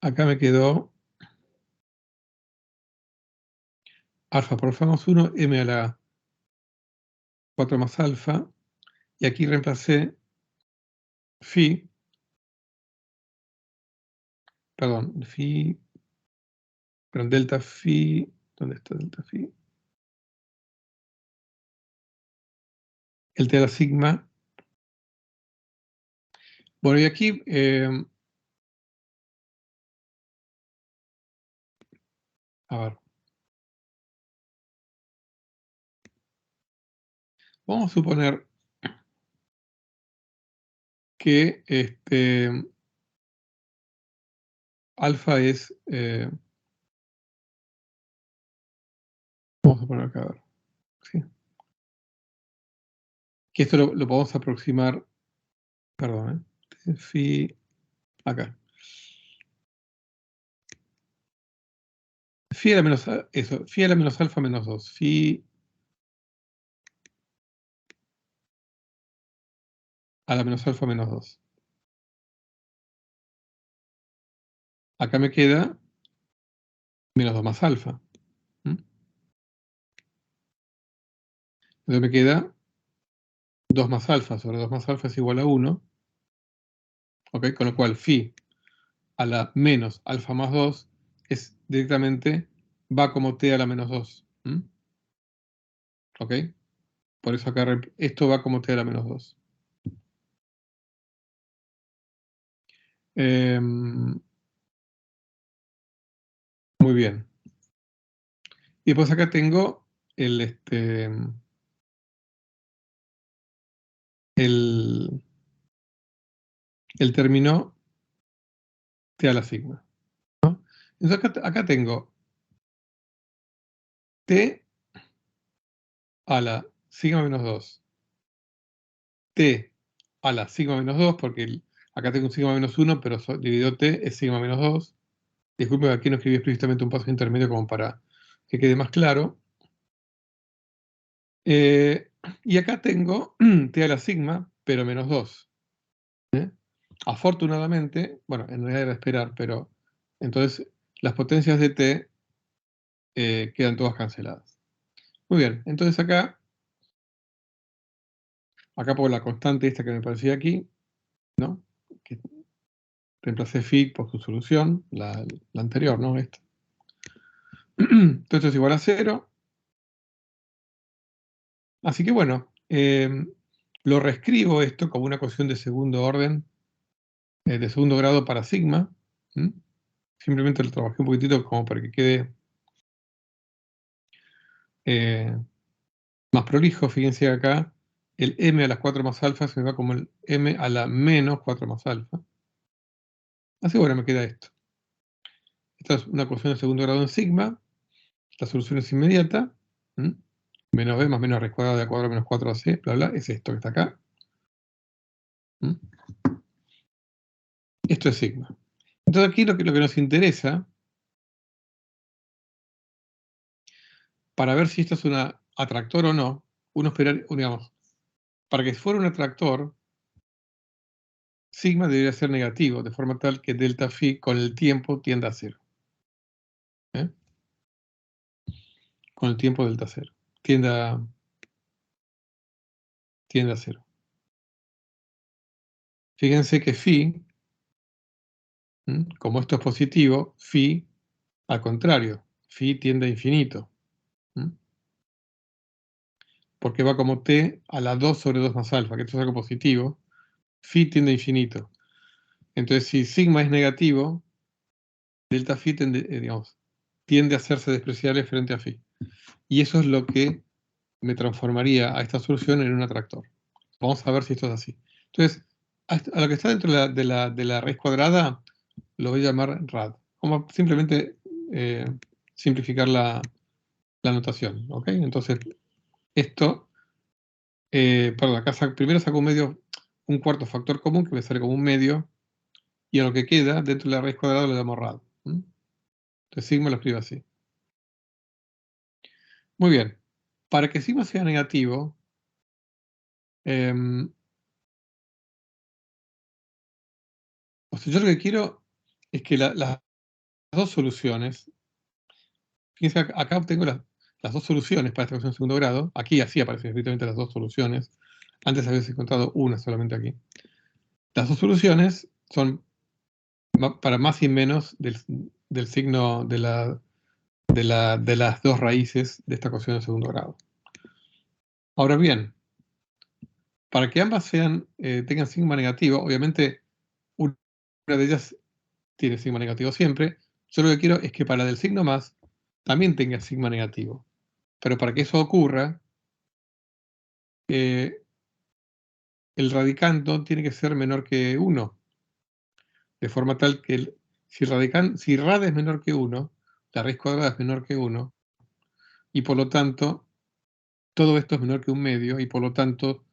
Speaker 1: acá me quedó alfa por alfa más 1, m a la 4 más alfa, y aquí reemplacé phi, perdón, phi, perdón, delta phi, ¿dónde está delta phi? El teta sigma. Bueno, y aquí, a ver, vamos a suponer que alfa es, vamos a poner acá, a ver, ¿sí? Que esto lo podemos aproximar, perdón, phi, acá. Phi a la menos, eso, phi a la menos alfa menos 2, phi a la menos alfa menos 2. Acá me queda menos 2 más alfa. Entonces me queda 2 más alfa sobre 2 más alfa es igual a 1. ¿Ok? Con lo cual phi a la menos alfa más 2 es directamente, va como t a la menos 2. ¿Ok? Por eso acá esto va como t a la menos 2. Muy bien. Y después acá tengo el, el término t a la sigma. ¿no? Entonces acá tengo t a la sigma menos 2, t a la sigma menos 2, porque acá tengo un sigma menos 1, pero dividido t es sigma menos 2. Disculpe, aquí no escribí explícitamente un paso intermedio como para que quede más claro. Y acá tengo t a la sigma, pero menos 2. Afortunadamente, bueno, en realidad era esperar, pero entonces las potencias de t quedan todas canceladas. Muy bien, entonces acá por la constante esta que me parecía aquí, ¿no? Que reemplacé phi por su solución, la anterior, ¿no? Esta. Entonces esto es igual a 0. Así que bueno, lo reescribo esto como una ecuación de segundo orden, de segundo grado para sigma. Simplemente lo trabajé un poquitito como para que quede más prolijo. Fíjense acá, el m a las 4 más alfa se me va como el m a la menos 4 más alfa. Así que bueno, me queda esto. Esta es una ecuación de segundo grado en sigma. La solución es inmediata. Menos b más menos raíz cuadrada de a cuadrado menos 4ac, bla, bla, es esto que está acá. Esto es sigma. Entonces aquí lo que nos interesa, para ver si esto es un atractor o no, uno esperaría, digamos, para que fuera un atractor, sigma debería ser negativo, de forma tal que delta phi con el tiempo tienda a 0. Con el tiempo delta 0. Tiende a 0. Fíjense que phi, como esto es positivo, phi, al contrario, phi tiende a infinito. Porque va como t a la 2 sobre 2 más alfa, que esto es algo positivo. Phi tiende a infinito. Entonces, si sigma es negativo, delta phi tiende a hacerse despreciable frente a phi. Y eso es lo que me transformaría a esta solución en un atractor. Vamos a ver si esto es así. Entonces, a lo que está dentro de la raíz cuadrada, lo voy a llamar rad. Vamos a simplemente simplificar la notación. ¿Ok? Entonces, esto, perdón, acá primero saco un cuarto factor común que me sale como un medio, y a lo que queda dentro de la raíz cuadrada lo llamo rad. Entonces, sigma lo escribo así. Muy bien. Para que sigma sea negativo, o sea, yo lo que quiero es que las dos soluciones, fíjense, acá obtengo la las dos soluciones para esta ecuación de segundo grado, aquí así aparecen directamente las dos soluciones, antes habías encontrado una solamente aquí. Las dos soluciones son para más y menos del signo de las dos raíces de esta ecuación de segundo grado. Ahora bien, para que ambas tengan sigma negativo, obviamente una de ellas tiene sigma negativo siempre. Yo lo que quiero es que para la del signo más también tenga sigma negativo. Pero para que eso ocurra, el radicando tiene que ser menor que 1. De forma tal que si rad es menor que 1, la raíz cuadrada es menor que 1, y por lo tanto, todo esto es menor que 1/2, y por lo tanto,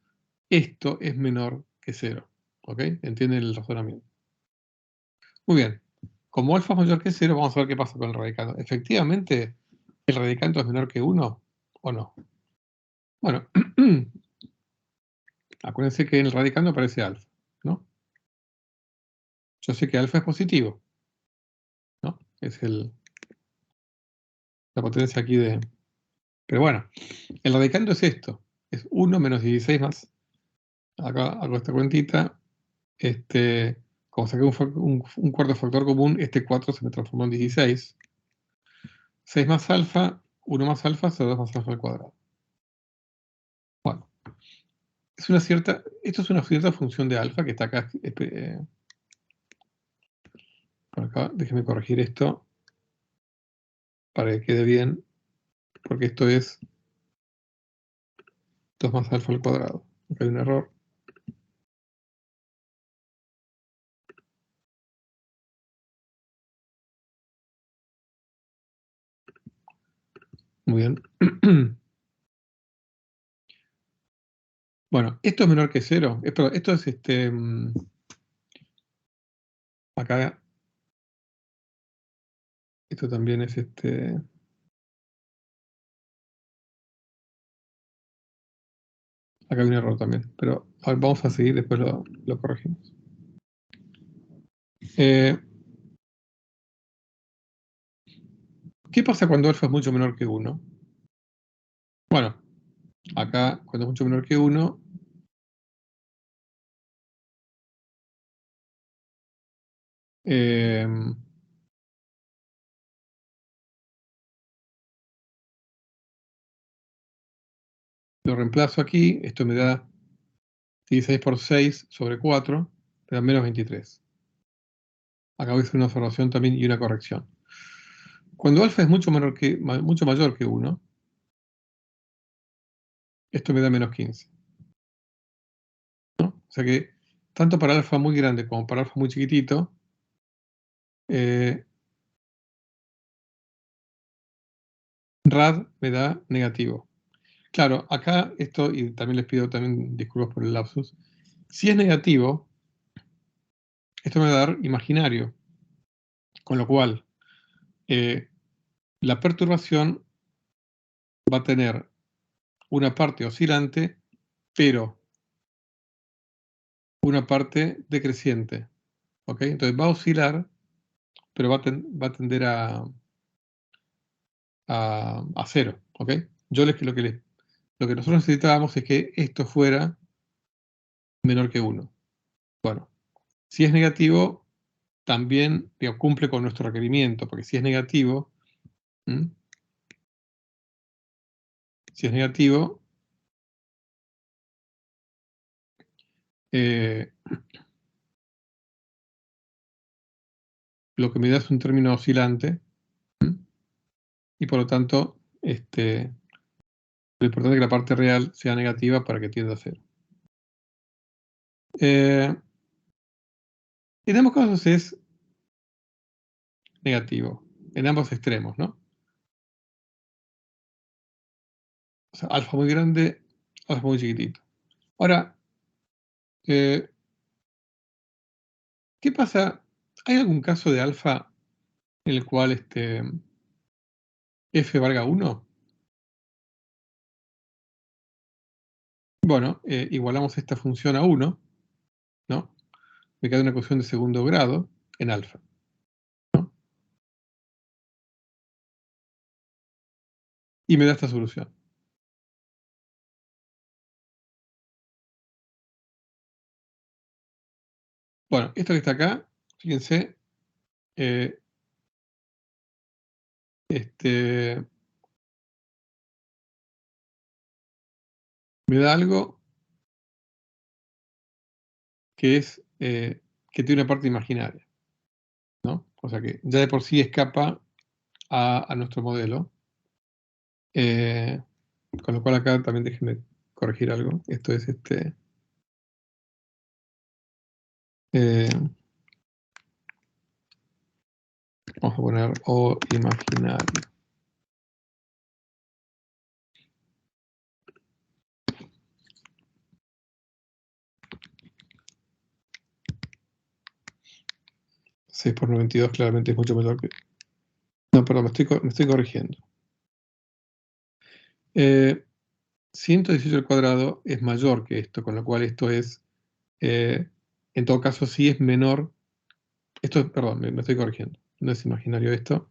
Speaker 1: esto es menor que 0. ¿Ok? ¿Entienden el razonamiento? Muy bien. Como alfa es mayor que 0, vamos a ver qué pasa con el radicando. Efectivamente, ¿el radicando es menor que 1 o no? Bueno, acuérdense que en el radicando aparece alfa, ¿no? Yo sé que alfa es positivo, ¿no? Es la potencia aquí de... Pero bueno, el radicando es esto. Es 1 menos 16 más. Acá hago esta cuentita. Como saqué un cuarto factor común, este 4 se me transformó en 16. 6 más alfa, 1 más alfa, 2 más alfa al cuadrado. Bueno, esto es una cierta función de alfa que está acá. Por acá, déjeme corregir esto para que quede bien, porque esto es 2 más alfa al cuadrado. Acá hay un error. Muy bien. Bueno, esto es menor que 0. Esto es acá. Esto también es acá hay un error también. Pero a ver, vamos a seguir, después lo corregimos. ¿Qué pasa cuando alfa es mucho menor que 1? Bueno, acá cuando es mucho menor que 1, lo reemplazo aquí, esto me da 16 por 6 sobre 4, me da menos 23. Acá voy a hacer una observación también y una corrección. Cuando alfa es mucho mayor que 1, esto me da menos 15. ¿No? O sea que tanto para alfa muy grande como para alfa muy chiquitito, rad me da negativo. Claro, acá esto, y también les pido también disculpas por el lapsus, si es negativo, esto me va a dar imaginario, con lo cual la perturbación va a tener una parte oscilante, pero una parte decreciente. ¿Ok? Entonces va a oscilar, pero va a tender a 0. ¿Ok? Lo que nosotros necesitábamos es que esto fuera menor que 1. Bueno, si es negativo, también cumple con nuestro requerimiento, porque si es negativo, si es negativo, lo que me da es un término oscilante, y por lo tanto, lo importante es que la parte real sea negativa para que tienda a 0. En ambos casos es negativo, en ambos extremos, ¿no? O sea, alfa muy grande, alfa muy chiquitito. Ahora, ¿qué pasa? ¿Hay algún caso de alfa en el cual f valga 1? Bueno, igualamos esta función a 1, ¿no? Me queda una ecuación de segundo grado en alfa, ¿no? y me da esta solución. Bueno, esto que está acá, fíjense, me da algo que es que tiene una parte imaginaria, ¿no? O sea que ya de por sí escapa a nuestro modelo. Con lo cual acá también déjenme corregir algo. Esto es vamos a poner O imaginario. $6 por 92 claramente es mucho mayor que... No, perdón, me estoy corrigiendo. 118 al cuadrado es mayor que esto, con lo cual esto es, en todo caso, sí es menor. Esto, perdón, me estoy corrigiendo. No es imaginario esto,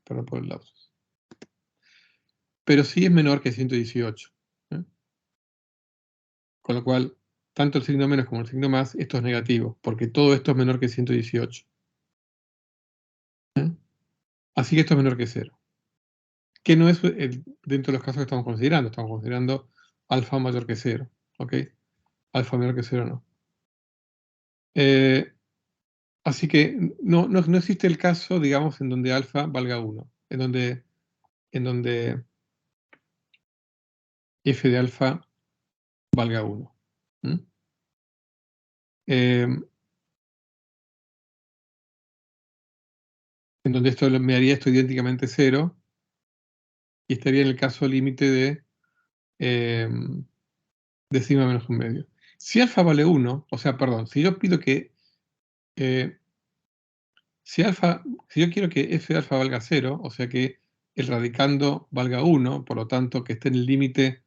Speaker 1: perdón por el lapsus. Pero sí es menor que 118. Con lo cual, tanto el signo menos como el signo más, esto es negativo, porque todo esto es menor que 118. Así que esto es menor que 0. Que no es dentro de los casos que estamos considerando. Estamos considerando alfa mayor que 0. ¿Ok? Alfa menor que 0 no. Así que no existe el caso, digamos, en donde alfa valga 1. En donde f de alfa valga 1. En donde esto me haría esto idénticamente 0 y estaría en el caso límite de sigma menos un medio. Si alfa vale 1, o sea, perdón, si yo pido que si yo quiero que f de alfa valga 0, o sea que el radicando valga 1, por lo tanto que esté en el límite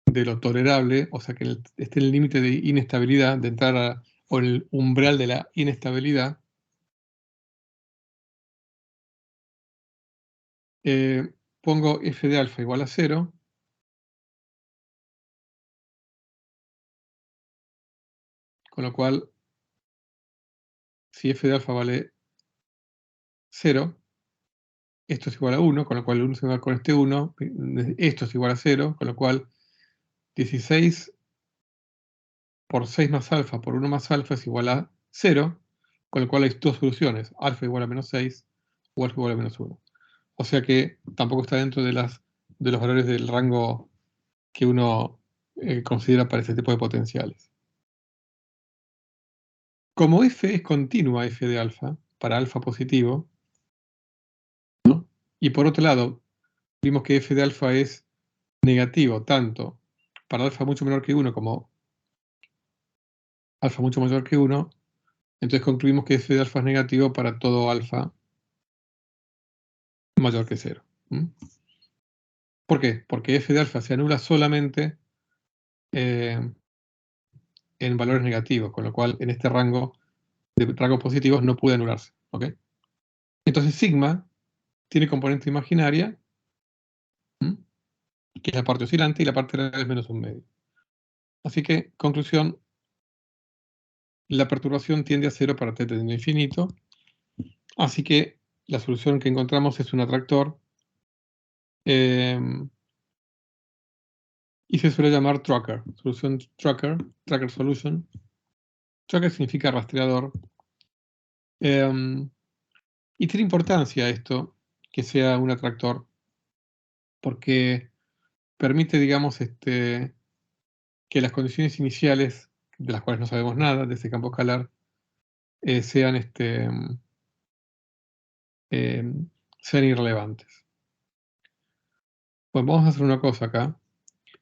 Speaker 1: de lo tolerable, o sea que esté en el límite de inestabilidad, de entrar o en el umbral de la inestabilidad, pongo f de alfa igual a 0, con lo cual, si f de alfa vale 0, esto es igual a 1, con lo cual el 1 se va con este 1, esto es igual a 0, con lo cual 16 por 6 más alfa por 1 más alfa es igual a 0, con lo cual hay dos soluciones, alfa igual a menos 6 o alfa igual a menos 1. O sea que tampoco está dentro de los valores del rango que uno considera para ese tipo de potenciales. Como f es continua f de alfa, para alfa positivo, ¿no? Y por otro lado, vimos que f de alfa es negativo tanto para alfa mucho menor que 1 como alfa mucho mayor que 1, entonces concluimos que f de alfa es negativo para todo alfa mayor que 0. ¿Por qué? Porque f de alfa se anula solamente en valores negativos, con lo cual en este rango de rangos positivos no puede anularse. ¿Ok? Entonces sigma tiene componente imaginaria, que es la parte oscilante, y la parte real es menos un medio. Así que, conclusión, la perturbación tiende a 0 para t tendiendo a infinito, así que la solución que encontramos es un atractor, y se suele llamar tracker, solución tracker solution. Tracker significa rastreador, y tiene importancia esto, que sea un atractor, porque permite, digamos, que las condiciones iniciales, de las cuales no sabemos nada, de ese campo escalar, sean irrelevantes. Bueno, vamos a hacer una cosa acá.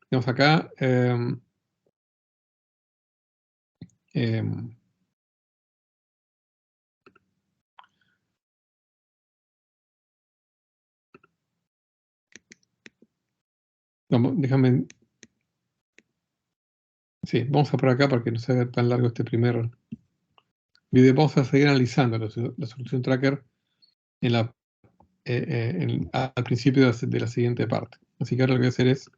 Speaker 1: Tenemos acá déjame. Sí, vamos a por acá para que no sea tan largo este primer video. Vamos a seguir analizando la solución tracker al principio de la siguiente parte. Así que ahora lo que voy a hacer es